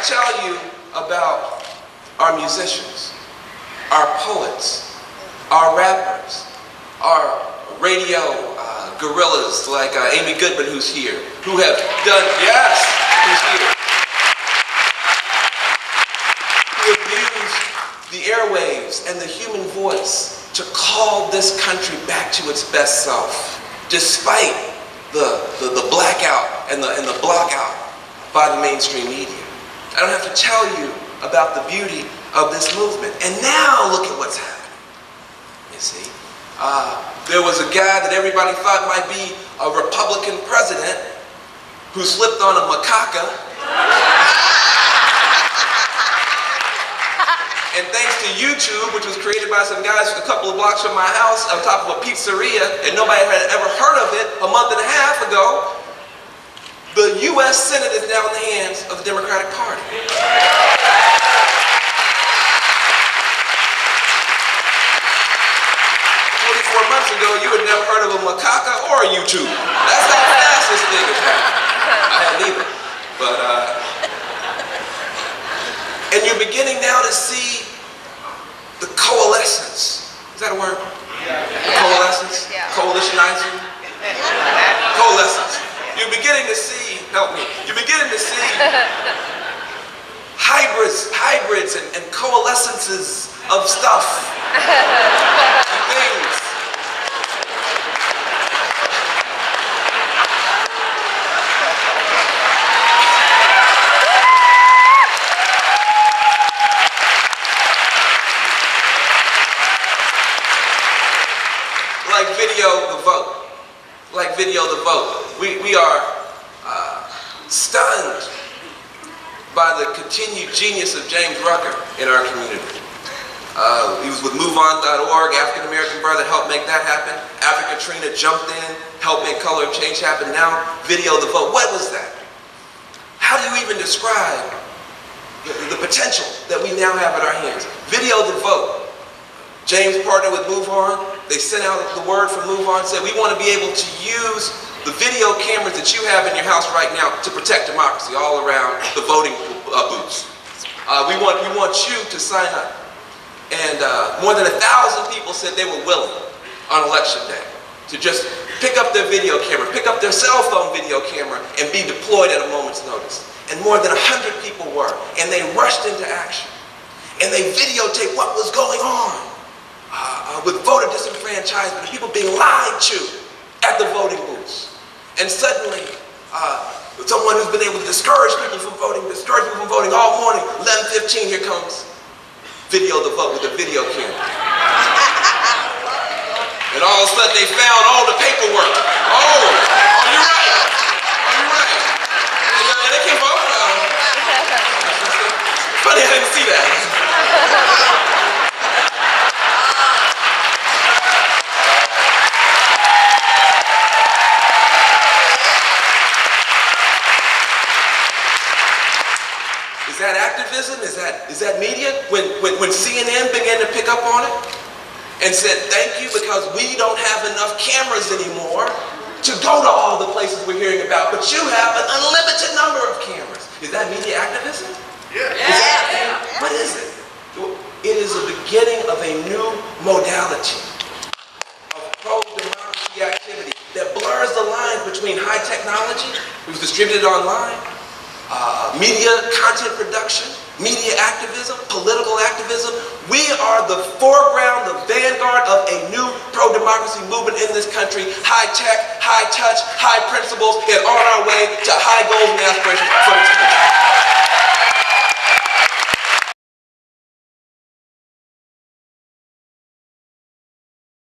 to tell you about our musicians, our poets, our rappers, our radio gorillas like Amy Goodman, who's here, who have done, yes, who's here, who have used the airwaves and the human voice to call this country back to its best self, despite the blackout and the blockout by the mainstream media. I don't have to tell you about the beauty of this movement. And now look at what's happening. You see, there was a guy that everybody thought might be a Republican president who slipped on a macaca. And thanks to YouTube, which was created by some guys a couple of blocks from my house on top of a pizzeria, and nobody had ever heard of it a month and a half ago, the U.S. Senate is now in the hands of the Democratic Party. 44 months ago, you had never heard of a macaca or a YouTube. That's how fast this thing is happening. I hadn't either. But, and you're beginning now to see the coalescence. Is that a word? Yeah. Coalescence? Yeah. Coalitionizing? Coalescence. You're beginning to see, help me, you're beginning to see hybrids and coalescences of stuff and things. Like Video the Vote. Like Video the Vote. We are stunned by the continued genius of James Rucker in our community. He was with MoveOn.org, African American Birth, that helped make that happen. Africa Trina jumped in, helped make color change happen. Now, Video the Vote. What was that? How do you even describe the potential that we now have at our hands? Video the Vote. James partnered with MoveOn. They sent out the word from MoveOn, said we want to be able to use the video cameras that you have in your house right now to protect democracy all around the voting booths. We want you to sign up. And more than 1,000 people said they were willing on election day to just pick up their video camera, pick up their cell phone video camera, and be deployed at a moment's notice. And more than 100 people were. And they rushed into action. And they videotaped what was going on with voter disenfranchisement and people being lied to at the voting booths. And suddenly, someone who's been able to discourage people from voting all morning, 11:15, here comes Video the Vote with a video camera. And all of a sudden they found all the paperwork. Oh, you're right. Yeah, they can vote. Funny, I didn't see that. Is that activism? Is that media? When CNN began to pick up on it and said, thank you, because we don't have enough cameras anymore to go to all the places we're hearing about, but you have an unlimited number of cameras. Is that media activism? Yeah. What is it? It is the beginning of a new modality of pro-democracy activity that blurs the line between high technology, which is distributed online, media content production, media activism, political activism. We are the foreground, the vanguard of a new pro-democracy movement in this country. High tech, high touch, high principles, and on our way to high goals